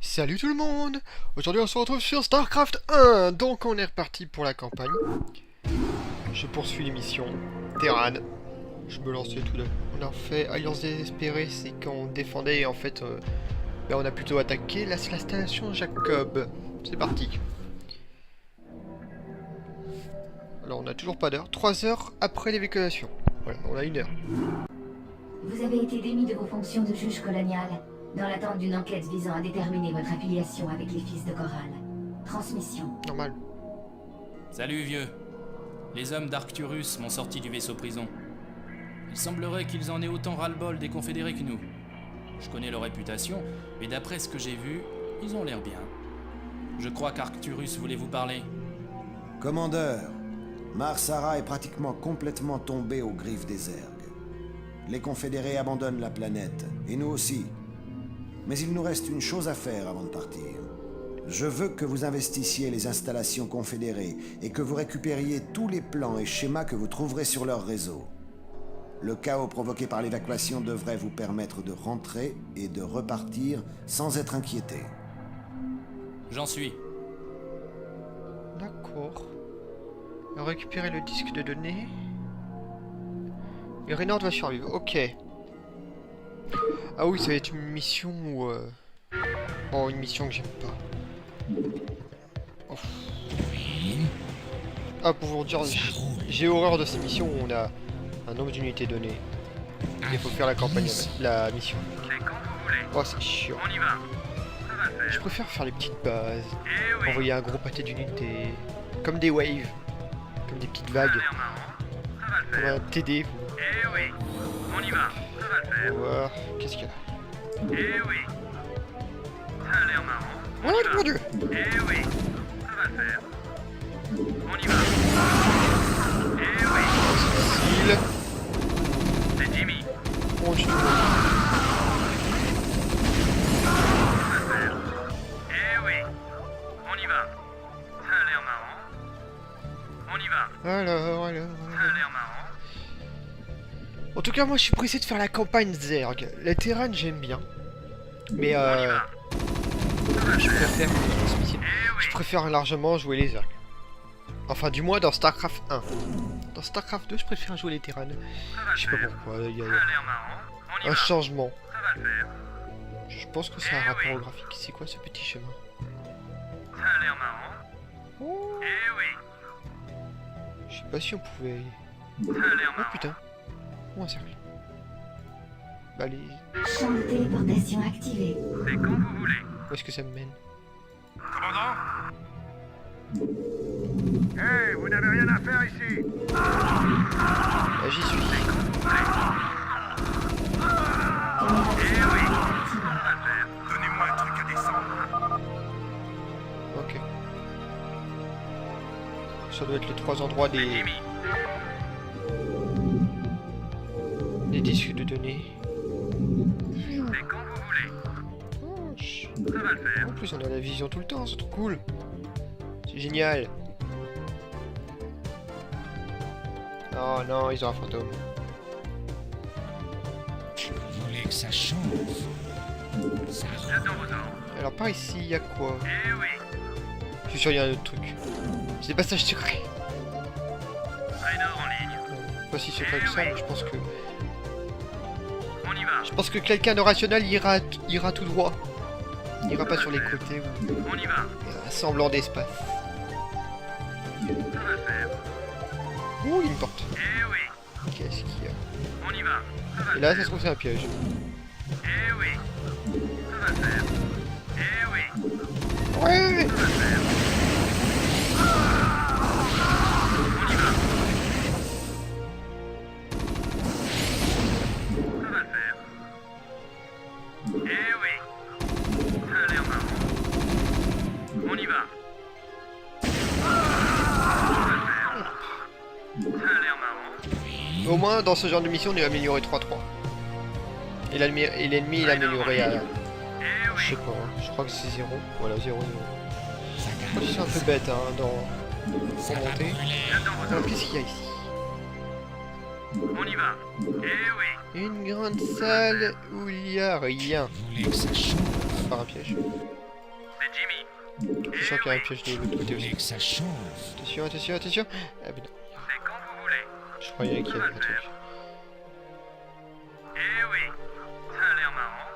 Salut tout le monde! Aujourd'hui on se retrouve sur StarCraft 1, donc on est reparti pour la campagne. Je poursuis les missions. Terran. Je me lance tout là. On a fait Alliance désespérée, c'est quand on défendait et en fait on a plutôt attaqué l'installation Jacob. C'est parti. Alors on a toujours pas d'heure. 3 heures après l'évacuation. Voilà, on a 1 heure. Vous avez été démis de vos fonctions de juge colonial, dans l'attente d'une enquête visant à déterminer votre affiliation avec les Fils de Coral. Transmission. Normal. Salut vieux. Les hommes d'Arcturus m'ont sorti du vaisseau prison. Il semblerait qu'ils en aient autant ras-le-bol des confédérés que nous. Je connais leur réputation, mais d'après ce que j'ai vu, ils ont l'air bien. Je crois qu'Arcturus voulait vous parler. Commandeur, Marsara est pratiquement complètement tombé aux griffes des Zerg. Les confédérés abandonnent la planète, et nous aussi. Mais il nous reste une chose à faire avant de partir. Je veux que vous investissiez les installations confédérées et que vous récupériez tous les plans et schémas que vous trouverez sur leur réseau. Le chaos provoqué par l'évacuation devrait vous permettre de rentrer et de repartir sans être inquiété. J'en suis. D'accord. Récupérer le disque de données. Et Reynard va survivre. Ok. Ah oui, ça va être une mission où... Bon, une mission que j'aime pas. Oh. Ah, pour vous dire, j'ai horreur de ces missions où on a un nombre d'unités données. Il faut faire la campagne, la mission. Oh, c'est chiant. Je préfère faire les petites bases. Envoyer un gros pâté d'unités. Comme des waves. Comme des petites vagues. Comme un TD. On y va, ça va le faire. On va voir. Qu'est-ce qu'il y a? Eh oui. Ça a l'air marrant. Oh mon dieu! Eh oui, ça va le faire. On y va. Eh oui, Facile. c'est Jimmy. Oh, je Ça va le faire. Eh oui, on y va. Ça a l'air marrant. On y va. Alors. Ça a l'air marrant. En tout cas, moi je suis pressé de faire la campagne Zerg. Les terrains, j'aime bien. Mais On y va. je préfère largement jouer les Zerg. Enfin, du moins dans StarCraft 1. Dans StarCraft 2, je préfère jouer les terrains. Ça va le Je sais pas faire. pourquoi, il y Ça a a l'air marrant. On y un va. changement. Ça va le faire. Je pense que c'est un rapport au graphique. C'est quoi ce petit chemin? Ça a l'air marrant. Oh, Eh oui, je sais pas si on pouvait... ça a l'air Oh marrant. putain. Oh, un cercle. Bah allez, Champ de téléportation activé. C'est quand vous voulez. où est-ce que ça me mène? Commandant. Hey, vous n'avez rien à faire ici. Bah, j'y suis. Caméra de Eh surveillance oui, activée. ça va le faire. Donnez-moi un truc à descendre. Ok. Ça doit être les 3 endroits des Jimmy. disques de données. C'est quand vous voulez. Oh, Ça va le faire. en plus, on a la vision tout le temps, c'est trop cool. C'est génial. Oh non, ils ont un fantôme. Je voulais que ça change. Ça J'attends vos ordres. Alors par ici, il y a quoi? Eh oui. Je suis sûr, il y a un autre truc. C'est des passages secrets. Raynor en ligne. Pas si secret que ça, mais je pense que... On y va. Je pense que quelqu'un de rationnel ira tout droit. Il ira pas sur les côtés ou On y va. un semblant d'espace. Ça va le faire. Ouh, une porte. Eh oui. Qu'est-ce qu'il y a? On y va. Ça va Et le là, ça faire. se trouve, c'est un piège. Eh oui. Ça va le faire. Eh oui. Ouais! Ça va le faire. On y va. Ça va le faire. Eh oui. Ça a l'air marrant. On y va. Ça va le faire. Ça a l'air marrant. Au moins, dans ce genre de mission, on est amélioré 3-3. Et l'ennemi, il est amélioré à... Eh Je sais oui. pas, hein, je crois que c'est 0. Voilà, 0, 0. ça Je crois que c'est un peu bête, hein, pour monter. J'attends vos Alors, ordres. qu'est-ce qu'il y a ici? On y va. Eh oui. Une grande salle où il y a rien. Je voulais que ça change. Par un piège. sens qu'il y a un piège de l'autre côté aussi. Et que ça change. Attention, attention, attention. Ah ben non, C'est quand vous voulez. je croyais qu'il y avait un truc. Eh oui, ça a l'air marrant.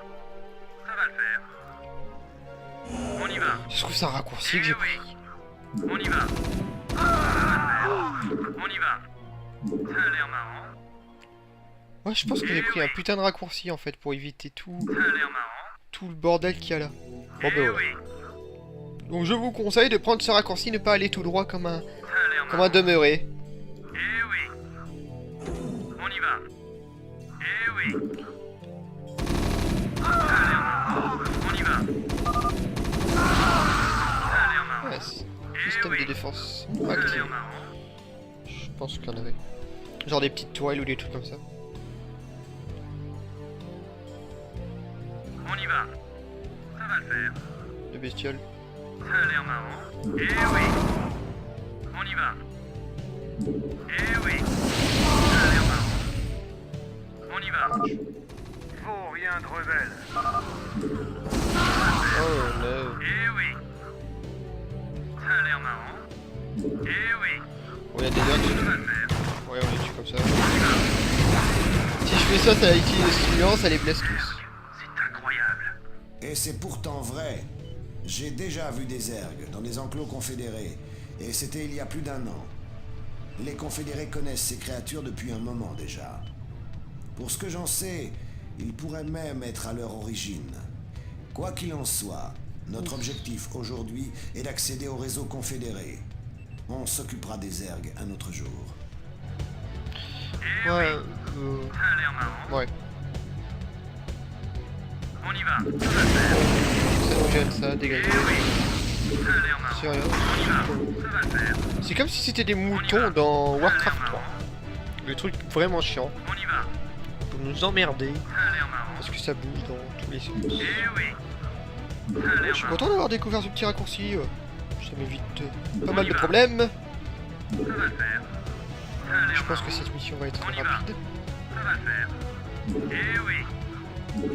Ça va le faire. On y va. Je trouve ça un raccourci que j'ai pris. On y va. Ça va le faire. On y va. Ça a l'air marrant. Ouais, je pense que j'ai pris un putain de raccourci en fait pour éviter tout, Ça a l'air marrant. tout le bordel qu'il y a là. Bon Eh ben oui, ouais. Donc je vous conseille de prendre ce raccourci, ne pas aller tout droit comme un ça a l'air comme marrant. un demeuré. Eh oui. On y va. Eh oui. Ça a l'air marrant. On y va. Ça a l'air marrant. Ouais, système de défense Ça a activé. l'air marrant. Je pense qu'il y en avait. Genre des petites tourelles ou des trucs comme ça. On y va. Ça va le faire. De bestioles. Ça a l'air marrant. Eh oui. On y va. Eh oui. Ça a l'air marrant. On y va. Faut rien de rebelle. Oh no. Eh oui. Ça a l'air marrant. Eh oui. Bon, il y a des heures Ça qui... va le faire. Ouais, on les tue comme ça. Si je fais ça, ça utilise le stimulant, ça les blesse tous. C'est incroyable. Et c'est pourtant vrai. J'ai déjà vu des ergs dans des enclos confédérés, et c'était il y a plus d'1 an. Les confédérés connaissent ces créatures depuis un moment déjà. Pour ce que j'en sais, ils pourraient même être à leur origine. Quoi qu'il en soit, notre objectif aujourd'hui est d'accéder au réseau confédéré. On s'occupera des ergs un autre jour. Eh Ouais, oui. Ça a l'air marrant. ouais. On y va. Ça va le faire. Ça nous gêne ça, Eh dégagez. oui. Ça a l'air marrant. C'est rien. On y va. Ça va le faire. C'est comme si c'était des moutons dans Warcraft 3. Le truc vraiment chiant. On y va. Pour nous emmerder. Ça a l'air marrant. Parce que ça bouge dans tous les sens. Eh oui. Ça a Je l'air suis marrant. content d'avoir découvert ce petit raccourci. Ça m'évite pas mal de problèmes. Ça va le faire. Ça a l'air Je pense marrant. que cette mission va être On y va. rapide. Ça va le faire. Eh oui.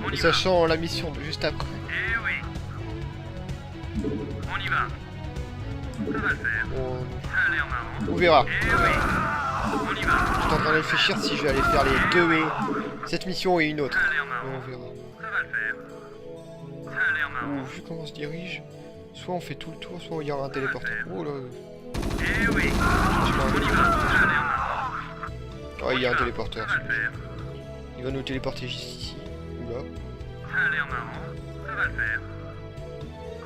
On Et y va. sachant la mission de juste après. Eh oui. On y va. Ça va le faire. Ça a l'air marrant. On verra. Eh oui. On y va. Je suis en train de réfléchir si je vais aller faire les deux et cette mission et une autre. Ça a l'air Mais marrant. on verra. Ça va le faire. Ça a l'air marrant. Ou vu comment on se dirige, soit on fait tout le tour, soit il y aura un téléporteur. Oh là, Eh oui. je sais On y pas. va. Ça a l'air marrant. Oh, il y a un téléporteur. Ça va le faire. Il va nous téléporter juste ici. Ou là. Ça a l'air marrant. Ça va le faire.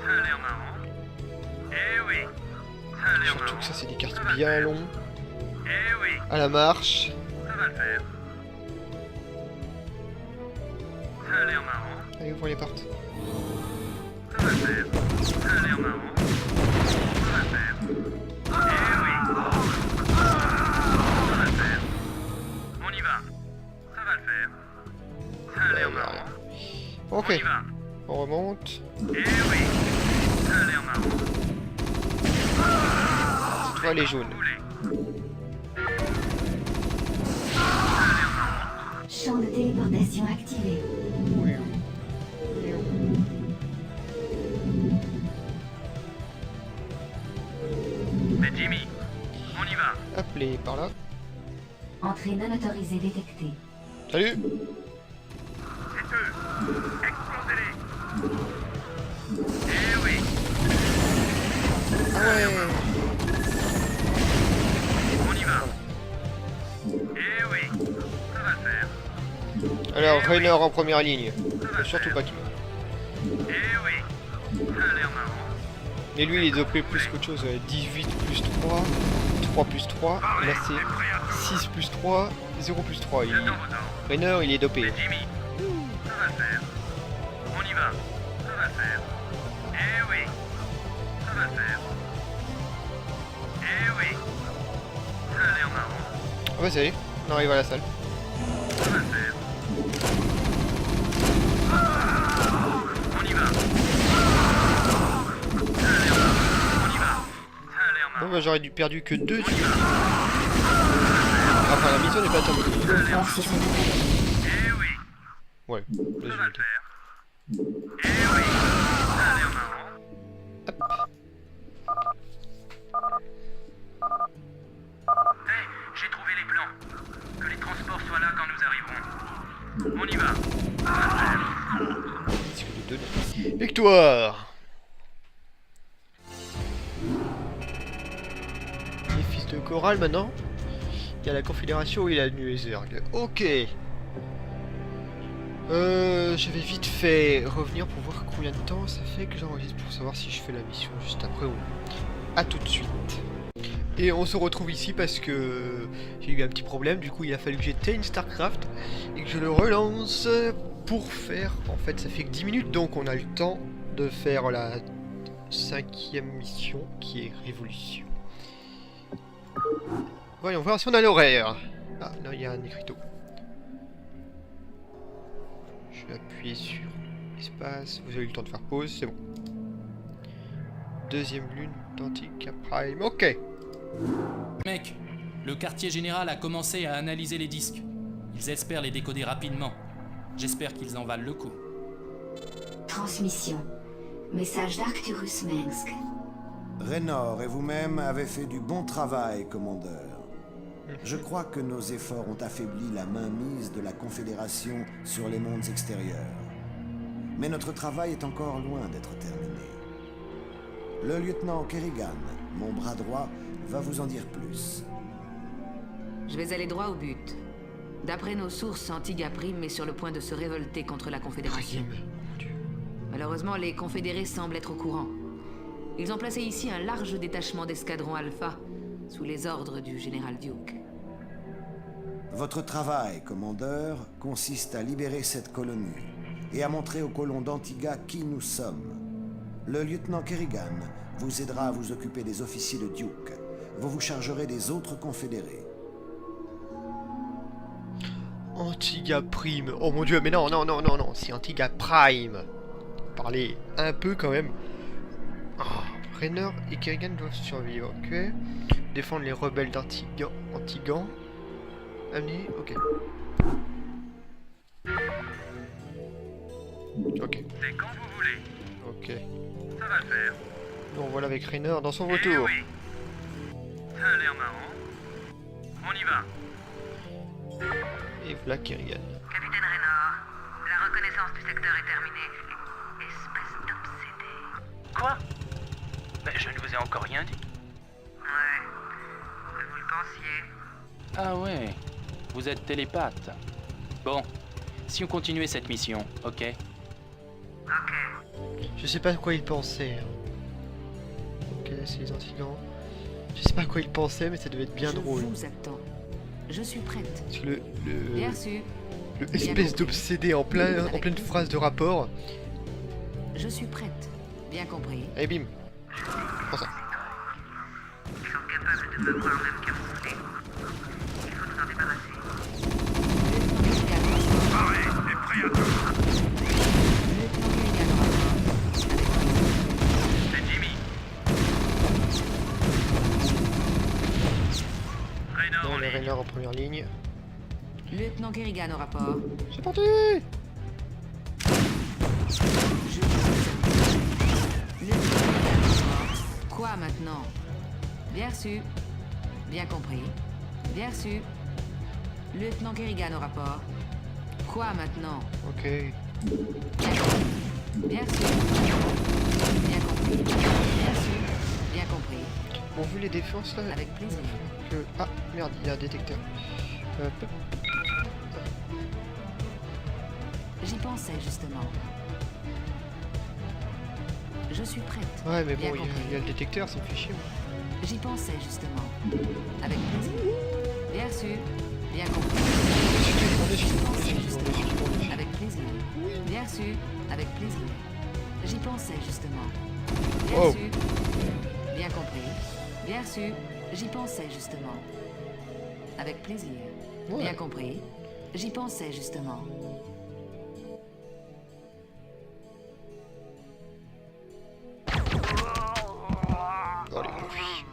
Ça a l'air marrant. Eh oui. Ça a l'air Surtout marrant. que ça, c'est des cartes bien longs. Eh oui. À la marche. Ça va le faire. Ça a l'air marrant. Allez, ouvrons les portes. Ça va le faire. Ça a l'air marrant. Ça va le faire. Eh oui. Ça va le faire. On y va. Ça va le faire. Ça a l'air marrant. Ok, On y va. on remonte. Eh oui. Ça a l'air marrant. Cette fois, les jaunes. Vous voulez. Champ de téléportation activé. C'est Jimmy. On y va. Appelé par là. Entrée non autorisée détectée. Salut. C'est eux. Explosez-les. Eh oui. Ah ouais. On y va. Eh oui. Ça va le faire. Alors, Rainer en première ligne. Ça va Faut le surtout faire. pas qu'il meure. Eh oui. Ça a l'air marrant. Mais lui, il est dopé plus qu'autre chose. 18 plus 3, 3 plus 3. Et là, c'est 6 plus 3, 0 plus 3. J'attends vos ordres. Rainer, il est dopé. C'est Jimmy. Ça va le faire. On y va. Ça va le faire. Eh oui. Ça va le faire. Eh oui. Ça a l'air marrant. Ah bah, ça y est, on arrive à la salle. Ça va le faire. On y va. Ça a l'air marrant. On y va. Ça a l'air Bon, marrant. bah, j'aurais perdu que 2 On y unités. va. Enfin, la mission n'est pas terminée. Force sur Eh oui. Ouais, 2 Ça va le unités. faire. Eh oui. Ça a l'air marrant. victoire. Les fils de Coral maintenant. Il y a la Confédération et la nuée Zerg. Ok. Je vais vite fait revenir pour voir combien de temps ça fait que j'enregistre pour savoir si je fais la mission juste après ou... A tout de suite. Et on se retrouve ici parce que j'ai eu un petit problème, du coup il a fallu que j'éteigne StarCraft et que je le relance pour faire... En fait ça fait que 10 minutes donc on a le temps de faire la 5e mission qui est Révolution. Voyons voir si on a l'horaire. Ah là il y a un écriteau. Je vais appuyer sur espace, vous avez eu le temps de faire pause, c'est bon. Deuxième lune d'Antica Prime, ok. Mec, le quartier général a commencé à analyser les disques. Ils espèrent les décoder rapidement. J'espère qu'ils en valent le coup. Transmission. Message d'Arcturus Mengsk. Raynor et vous-même avez fait du bon travail, commandeur. Je crois que nos efforts ont affaibli la mainmise de la Confédération sur les mondes extérieurs. Mais notre travail est encore loin d'être terminé. Le lieutenant Kerrigan, mon bras droit, va vous en dire plus. Je vais aller droit au but. D'après nos sources, Antigua Prime est sur le point de se révolter contre la Confédération. Malheureusement, les Confédérés semblent être au courant. Ils ont placé ici un large détachement d'escadrons Alpha, sous les ordres du général Duke. Votre travail, commandeur, consiste à libérer cette colonie et à montrer aux colons d'Antigua qui nous sommes. Le lieutenant Kerrigan vous aidera à vous occuper des officiers de Duke. Vous vous chargerez des autres confédérés. Antigua Prime. Oh mon dieu, mais non, non, non, non, non, c'est Antigua Prime. Parlez un peu quand même. Oh, Raynor et Kerrigan doivent survivre, ok. Défendre les rebelles d'Antigan. Amener, ok. Ok. C'est quand vous voulez. Ok. Ça va le faire. Bon, voilà avec Raynor dans son Eh retour. oui. Ça a l'air marrant. On y va. Et voilà Kerrigan. Capitaine Raynor, la reconnaissance du secteur est terminée. Espèce d'obsédé. Quoi? Mais je ne vous ai encore rien dit. Ouais, comme vous le pensiez. Ah ouais, vous êtes télépathe. Bon, si on continuait cette mission, ok? Ok. Je sais pas à quoi il pensait. Ok, c'est les Antigans. Je sais pas à quoi il pensait, mais ça devait être bien Je drôle. vous attends. Je suis prête. Parce que le Bien sûr. espèce d'obsédé en pleine phrase de rapport. Je suis prête. Bien compris. Et bim. Prends ça. Ils sont capables de me voir même que vous voulez. Il faut nous en débarrasser. Pareil, t'es prêt à tout. C'est Jimmy. Raynor, Non, on le est. Raynor en première ligne. Lieutenant Kerrigan au rapport. C'est parti. Quoi maintenant? Bien reçu. Bien compris. Bien reçu. Lieutenant Kerrigan au rapport. Quoi maintenant? Ok. Bien reçu. Bien compris. Bien reçu. Bien compris. Bon, vu les défenses là. Avec plaisir. Que... Ah, merde, il y a un détecteur. Hop. J'y pensais justement. Je suis prête. Ouais, mais bon, Bien il y a le détecteur, ça me fait chier. Moi. J'y pensais justement. Avec plaisir. Bien reçu. Bien compris. Avec plaisir. Bien reçu. Avec plaisir. J'y pensais justement. Bien Oh. reçu. Bien compris. Bien reçu. J'y pensais justement. Avec plaisir. Ouais. Bien compris. J'y pensais justement. Oh, les conflits.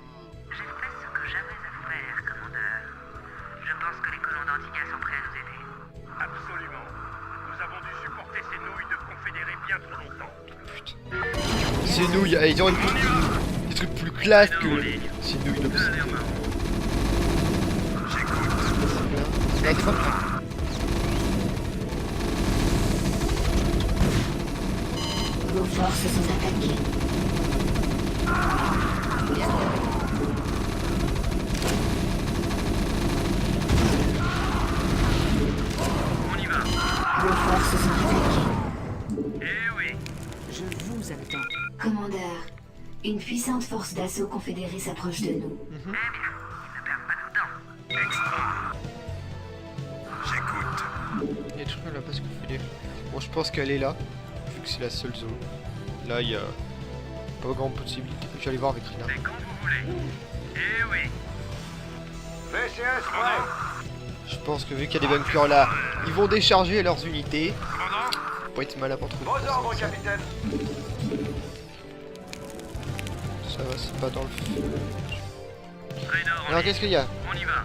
J'ai fait ce que j'avais à faire, commandeur. Je pense que les colons d'Antigua sont prêts à nous aider. Absolument. Nous avons dû supporter ces nouilles de confédérés bien trop longtemps. Ces nouilles, ils ont des trucs plus classe que ces nouilles de Ça a l'air marrant. J'écoute. Là, c'est pas prêt. Vos forces sont attaquées. On y va. Vos forces sont attaquées. Eh oui. Je vous attends. Commandeur, une puissante force d'assaut confédérée s'approche de nous. J'écoute. Il y a des trucs là parce qu'on fait des... Bon, je pense qu'elle est là, vu que c'est la seule zone. Là, il y a pas grande possibilité. Je vais aller voir avec Rina. C'est quand vous voulez. Eh oui. VCS prêt. Je pense que vu qu'il y a des bunkers là, ils vont décharger leurs unités. Commandant. Faut pas être malin pour trouver. Vos ordres, capitaine. Ça va, c'est pas dans le feu. Raynor en Alors, ligne. qu'est-ce qu'il y a? On y va.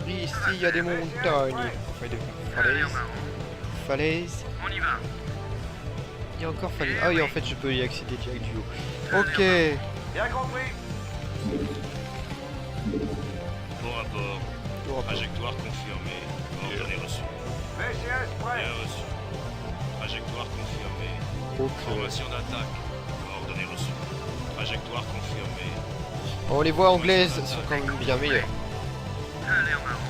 Ici, il y a des montagnes. Enfin, des falaises. Falaises. On y va. Il y a encore falaise. Ah oui, en fait, je peux y accéder direct du haut. Ok. Bien compris. Bon rapport. Bon rapport. Trajectoire confirmée. Coordonnées reçues. VCS prêt. Bien reçu. Trajectoire confirmée. Ok. Formation d'attaque. Coordonnées reçues. Trajectoire confirmée. Bon, les voix anglaises sont quand même bien meilleures. Ça a l'air marrant.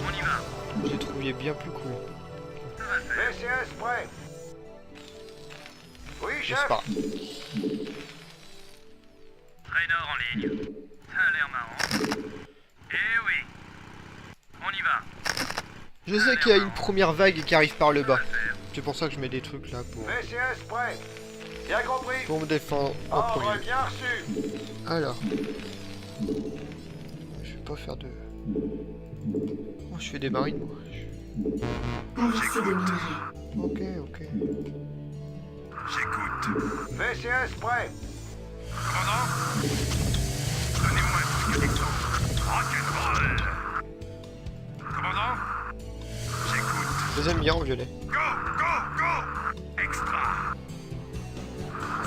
On y va. Je les trouvais bien plus cool. Ça va le faire. VCS prêt. Oui, Je sais pas. Raynor en ligne. Ça a l'air marrant. Eh oui. On y va. Je sais qu'il y a une première vague qui arrive par le bas. C'est pour ça que je mets des trucs là VCS prêt. Bien compris. pour me défendre en premier. Ordre bien reçu. Alors. Je vais pas faire de... Oh, je fais des marines moi. Pas assez de minerais. Ok, ok. J'écoute. VCS prêt. Commandant. Donnez-moi un coup de électro. Rock'n'roll. Commandant. J'écoute. Je les aime bien en violet. Go, go, go. Extra.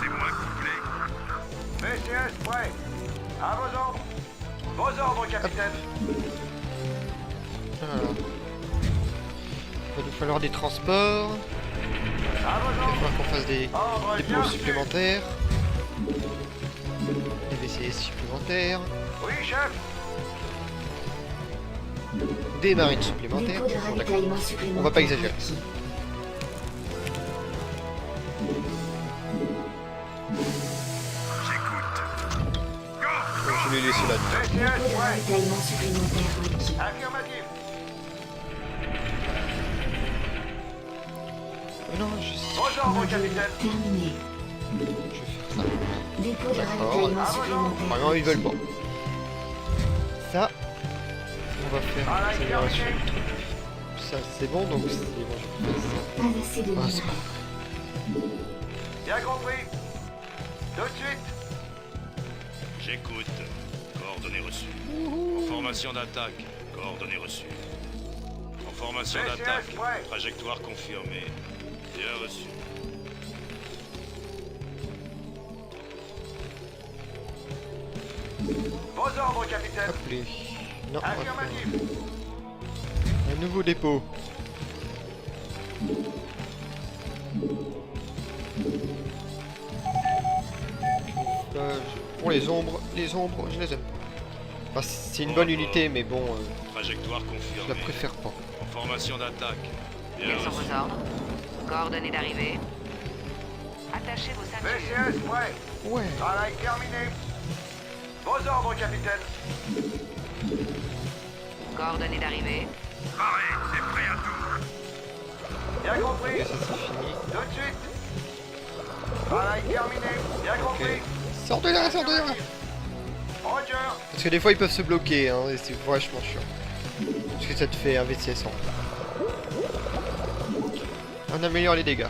C'est moi qui voulez. VCS prêt. À vos ordres. Vos ordres, capitaine. Voilà. Il va nous falloir des transports. À vos Il va ordres. falloir qu'on fasse des Ordre bien dépôts reçu. supplémentaires. Des VCS supplémentaires. Oui, chef. Des marines supplémentaires. Dépôt de Bon, d'accord. ravitaillement supplémentaire. On va pas exagérer. acquis. Donc, je vais les laisser là. VCS Dépôt de prêt. ravitaillement supplémentaire requis. Affirmatif. Non, je sais. Vos ordres, Module capitaine. terminé. Je vais faire ça. Dépôt de D'accord. ravitaillement supplémentaire. Vraiment, ils veulent pas. Ça, on va faire Voilà, l'accélération terminé. du truc. Ça, c'est bon, donc c'est bon, je vais faire ça. Pas assez de Ah, c'est minerais. Bien compris. Tout de suite. J'écoute. Coordonnées reçues. En formation d'attaque. Coordonnées reçues. En formation VCS d'attaque. prêt. Trajectoire confirmée. Bien reçu. Vos ordres, capitaine. Appelé. Non, on va faire Affirmatif. un nouveau dépôt. Bon, les ombres, je les aime pas. Enfin, c'est une bonne unité, mais bon, Trajectoire je la confirmée. préfère pas. En formation d'attaque. Bien Quels sont reçu. vos ordres? Coordonnées d'arrivée. Attachez vos ceintures. VCS prêt. Ouais. Travail terminé. Vos ordres, capitaine. Coordonnées d'arrivée. Pareil, c'est prêt à tout. Bien compris. Ok, ça c'est fini. Tout de suite. Travail terminé. Bien Ok. compris. Sors de là, sors de là. Roger. Parce que des fois ils peuvent se bloquer, hein, et c'est vachement chiant. Parce que ça te fait un VCS en plus. On améliore les dégâts.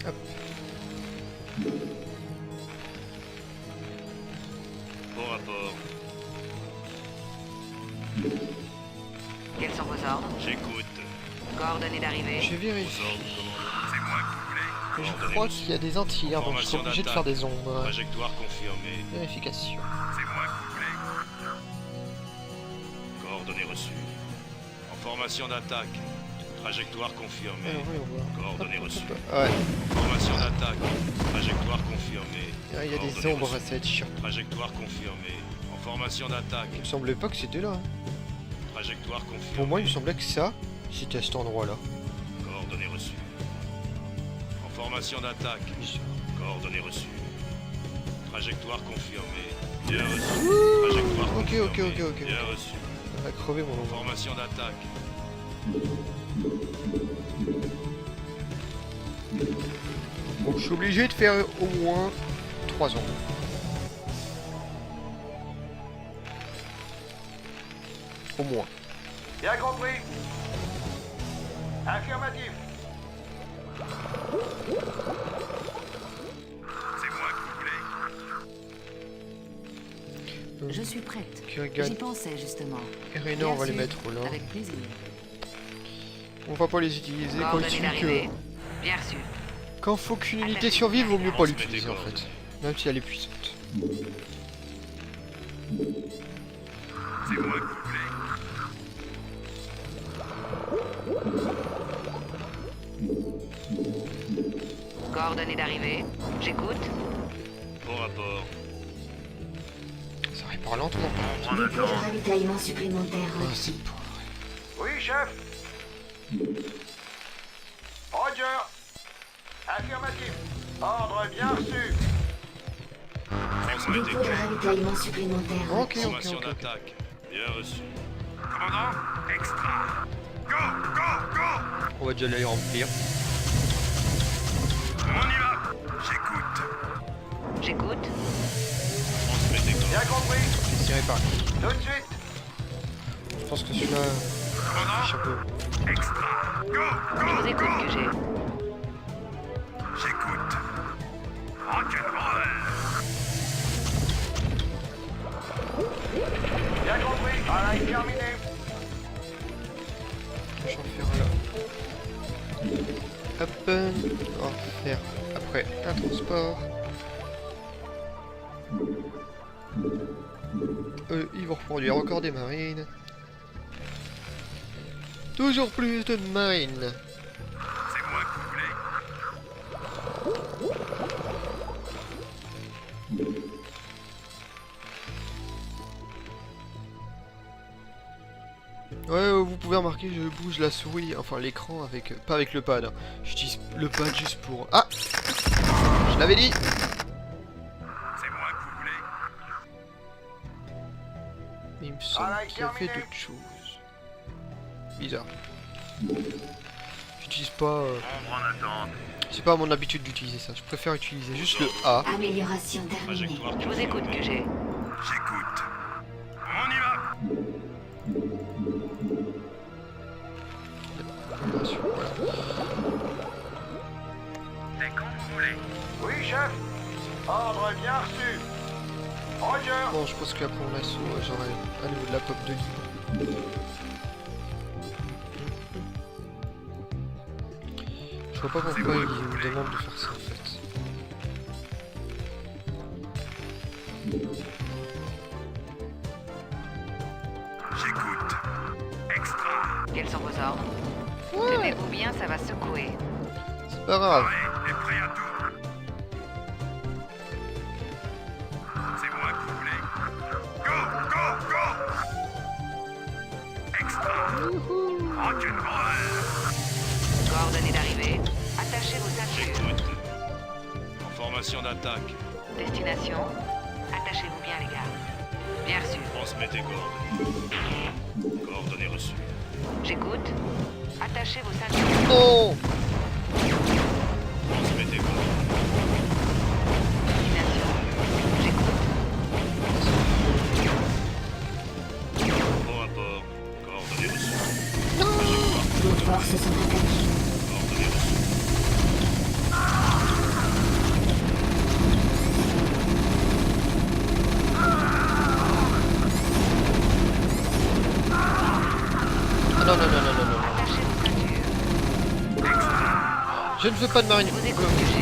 Hop. Bon rapport. Quels sont vos ordres? J'écoute. Coordonnées d'arrivée. Je Vos vérifie. ordres, commandant. C'est moi qui voulais. Je crois qu'il y a des entiers, donc je suis obligé de faire des ombres. Trajectoire confirmée. Vérification. C'est moi reçues. En formation d'attaque. Trajectoire confirmée. Alors, voyons voir. Coordonnées Hop, reçues. hop, hop. Ouais, Formation d'attaque. Trajectoire confirmée. il y a des Coordonnées ombres à reçues. cette chiant. Trajectoire confirmée. En formation d'attaque. Il me semblait pas que c'était là. Hein. Trajectoire confirmée. Pour moi, il me semblait que ça, c'était à cet endroit-là. Coordonnées reçues. En formation d'attaque. Coordonnées reçues. Trajectoire confirmée. Bien reçu. Trajectoire Ok, ok, confirmée. ok, ok. Bien reçu. On va crever mon ombre. Formation d'attaque. Bon, je suis obligé de faire au moins 3 ans. Au moins. Bien compris. Affirmatif. C'est moi que vous voulez. Je suis prête. Kurgan J'y pensais justement. et Raynor, on va les Bien mettre sûr, là. Avec plaisir. On va pas les utiliser quand il Coordonnées suffit d'arrivée. que... Bien reçu. Quand faut qu'une unité survive, vaut mieux pas l'utiliser en fait. Même si elle est puissante. C'est moi que vous voulez. Coordonnées d'arrivée. J'écoute. Au rapport. Ça répare lentement. Dépôt de ravitaillement supplémentaire Ah, reçu. c'est pas vrai. Oui, chef. Roger. Affirmatif. Ordre bien reçu. Transmettez Dépôt de ravitaillement supplémentaire Ok, reçu. ok, Formation ok. d'attaque. Bien reçu. Commandant, extra. Go, go, go. On va déjà les remplir. On y va. J'écoute. J'écoute. Transmettez corps. Bien compris. C'est réparé. Tout de suite. Je pense que celui-là... affiche un peu. Extra. Go, Je go, vous écoute, go. QG. J'écoute. Rock'n'roll. Bien compris. Travail terminé. Je vais en faire là. Hop. On va faire après un transport. Ils vont reproduire encore des marines. Toujours plus de marines. C'est moi que vous voulez. Ouais, vous pouvez remarquer, je bouge la souris, enfin l'écran avec... pas avec le pad. Hein. J'utilise le pad juste pour... Ah, je l'avais dit. C'est moi que vous voulez. Mais il me semble qu'il a fait d'autres choses. Bizarre. J'utilise pas... Ombre en attente. C'est pas mon habitude d'utiliser ça. Je préfère utiliser juste le A. Amélioration terminée. Trajectoire Je vous écoute, confirmée. QG. J'écoute. On y va. Voilà. C'est quand vous voulez. Oui, chef. Ordre bien reçu. Roger. Bon, je pense qu'après mon assaut, j'aurai à nouveau de la pop de libre. Je vois pas pourquoi il me demande de faire ça en fait. J'écoute. Extra. Quels sont vos ordres? Tenez-vous bien, ça va secouer. C'est pas grave. Prêt et prêt à tout. C'est moi que vous voulez. Go, go, go. Extra. Rock'n'roll. Coordonnées d'arrivée. Attachez vos ceintures. J'écoute. En formation d'attaque. Destination. Attachez-vous bien, les gars. Bien reçu. Transmettez coordonnées. Coordonnées reçues. J'écoute. Attachez vos ceintures. Non. Transmettez coordonnées. Destination. J'écoute. Au rapport. Coordonnées reçues. Les forces sont attaquées. Coordonnées reçues. Ah non, non, non, non, non, non. Attachez vos ceintures. Je ne veux pas de marine. Je vous écoute, QG.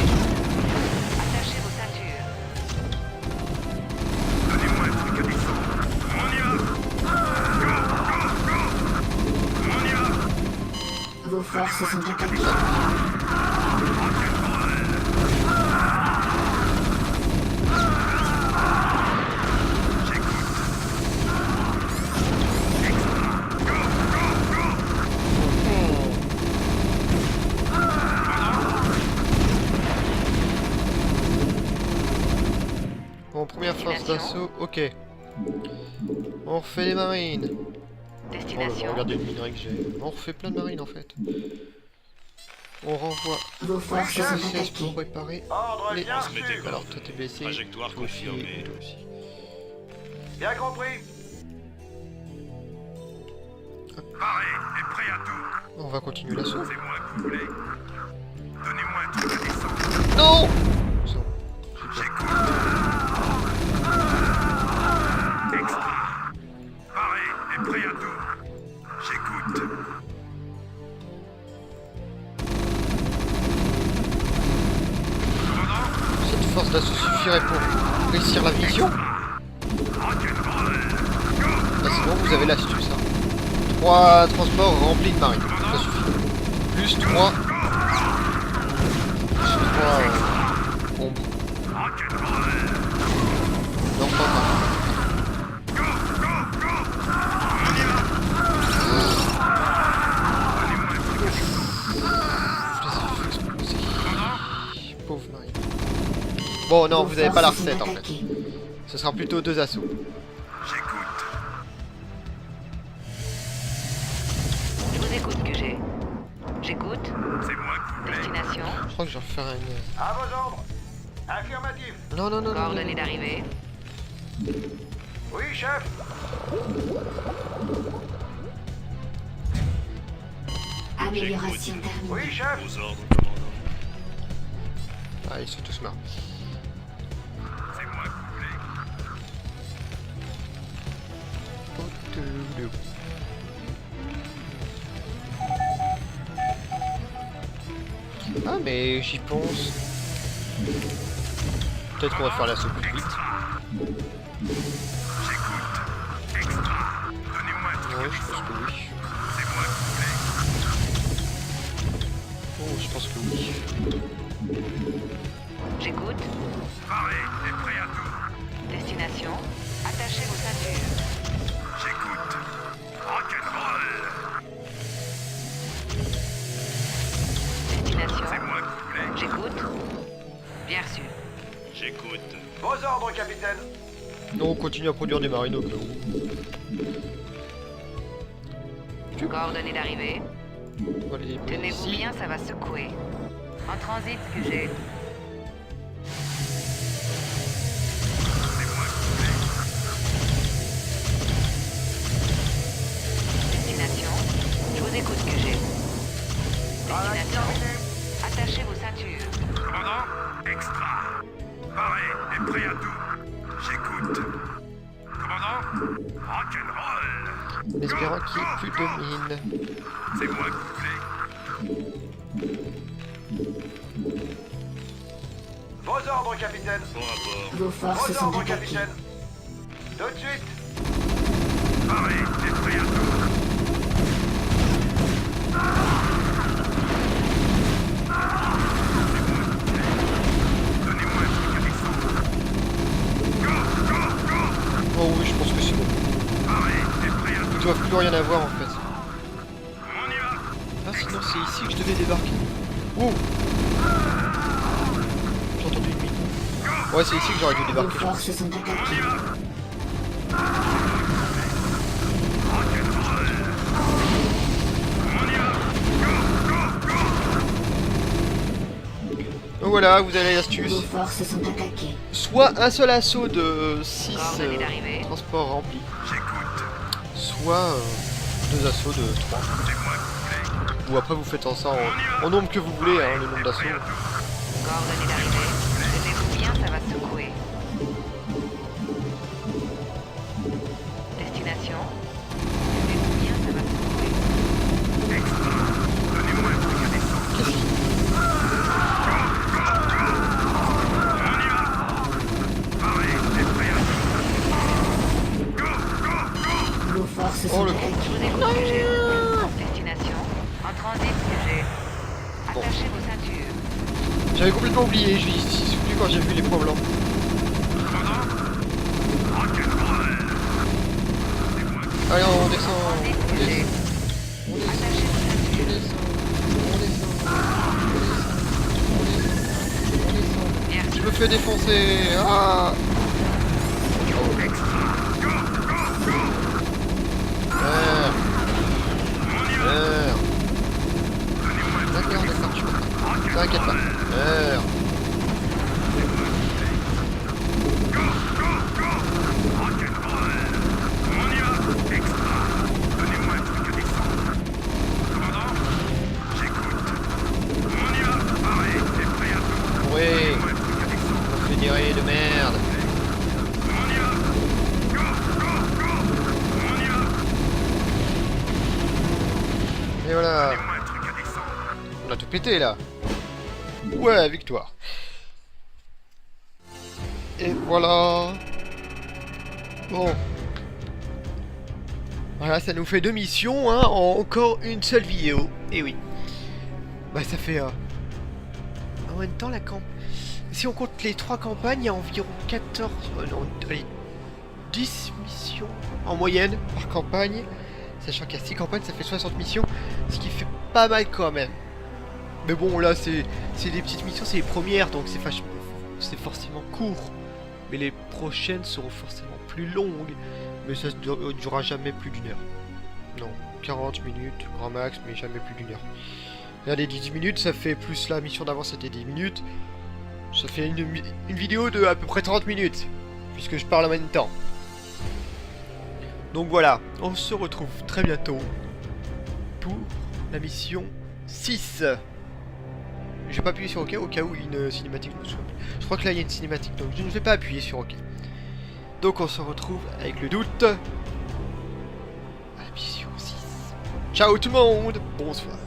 Attachez vos ceintures. Donnez-moi un truc à descendre. On y va. Go, go, go. forces sont attaquées. Bon, première phase d'assaut, ok. On refait les marines. Oh, Destination. regardez le minerai que j'ai. On refait plein de marines en fait. On renvoie Vos forces sont CS pour attaquées. réparer Ordre les... bien se mettait reçu. quoi. Alors toi t'es blessé. Trajectoire toi aussi, confirmée. toi aussi. Bien compris. Paré et prêt à tout. On va continuer l'assaut. C'est moi que vous voulez. Donnez-moi toute la descente. Non. So, j'ai peur. J'écoute. Extra. Paré et prêt à tout. J'écoute. Cette force d'assaut suffirait pour réussir la mission. Ah, sinon vous avez l'astuce. Hein. 3 transports remplis de marines. Ça suffit. Plus 3. Bombes. Non, pas mal. Pauvre marine. Bon, non, vous n'avez pas la recette en fait. Ce sera plutôt 2 assauts. J'écoute. Je vous écoute, QG. J'écoute. C'est moi que vous voulez. Destination. Je crois que je vais refaire une. À vos ordres. Affirmatif. Non, non, non, non. Coordonnées d'arrivée. Oui, chef. Amélioration terminée. Oui, chef. Aux ordres, commandant. Ah, ils sont tous morts. C'est moi que vous voulez. Ah, mais j'y pense. Peut-être qu'on va faire l'assaut plus vite. Donnez-moi tout. Ouais, je pense que oui. C'est moi que vous voulez. Oh, je pense que oui. J'écoute. Paré et prêt à tout. Destination. Attachez vos ceintures. J'écoute. Rock'n'roll. Destination. C'est moi que vous voulez. J'écoute. Bien reçu. J'écoute. Vos ordres, capitaine. Non, on continue à produire des marines au cas où. Coordonnées d'arrivée. On va les déplacer Tenez-vous ici. bien, ça va secouer. En transit, QG. Destination. Je vous écoute, QG. Destination. Attachez vos ceintures. Commandant. Extra. Paré et prêt à tout. J'écoute. Commandant. Rock'n'roll. En espérant qu'il n'y ait plus de mines. C'est moi que vous voulez. Vos ordres, capitaine. Bon à bord. Vos forces Vos sont ordres, attaquées. capitaine. Tout de suite. Paré et prêt à tout. Donnez-moi un truc à descendre. Go, go, go. Oh oui, je pense que c'est bon. Paré et prêt à Ils tout. doivent plus rien avoir en fait. On y va. Ah, sinon c'est ici que je devais débarquer. Oh, j'ai entendu une mine. Ouais, c'est ici que j'aurais dû Vos débarquer. forces sont attaquées. Donc voilà, vous avez Vos l'astuce. forces sont attaquées. Soit un seul assaut de 6 Coordonnées d'arrivée. transports remplis, J'écoute. soit 2 assauts de 3. C'est moi que vous voulez. Ou après vous faites en ça en nombre que vous voulez, hein, le nombre d'assauts. Coordonnées d'arrivée. Tenez-vous bien, ça va secouer. Destination. Tenez-vous bien, ça va secouer. Donnez-moi un truc à descendre. Qu'est-ce qu'il Paré et prêt à tout. Go, go, go. Vos forces Oh, sont le attaquées. Je vous écoute, QG. Destination. En transit, sujet. Bon. Attachez vos ceintures. J'avais complètement oublié, je m'y suis souvenu quand j'ai vu les points blancs. Allez, on descend. Transit, sujet. Attachez vos ceintures. Je me fais défoncer. Ah. Meurs. Meurs. D'accord, tu m'entends. T'inquiète pas. Meurs. Oui. Confédéré de merde. Et voilà. On a tout pété là. Ouais, victoire. Et voilà. Bon. Voilà, ça nous fait 2 missions, hein, en encore une seule vidéo. Et oui. Bah ça fait... En même temps, la campagne... Si on compte les 3 campagnes, il y a environ 14... non, allez, 10 missions en moyenne par campagne. Sachant qu'il y a 6 campagnes, ça fait 60 missions. Ce qui fait pas mal quand même. Mais bon, là, c'est des petites missions, c'est les premières, donc c'est forcément court. Mais les prochaines seront forcément plus longues. Mais ça ne durera jamais plus d'1 heure. Non, 40 minutes, grand max, mais jamais plus d'1 heure. Regardez, 10 minutes, ça fait plus la mission d'avant, c'était 10 minutes. Ça fait une vidéo de à peu près 30 minutes. Puisque je parle en même temps. Donc voilà, on se retrouve très bientôt pour la mission 6. Je vais pas appuyer sur OK au cas où une cinématique me soit. Je crois que là il y a une cinématique, donc je ne vais pas appuyer sur OK. Donc on se retrouve avec le doute à la mission 6. Ciao tout le monde, bonsoir.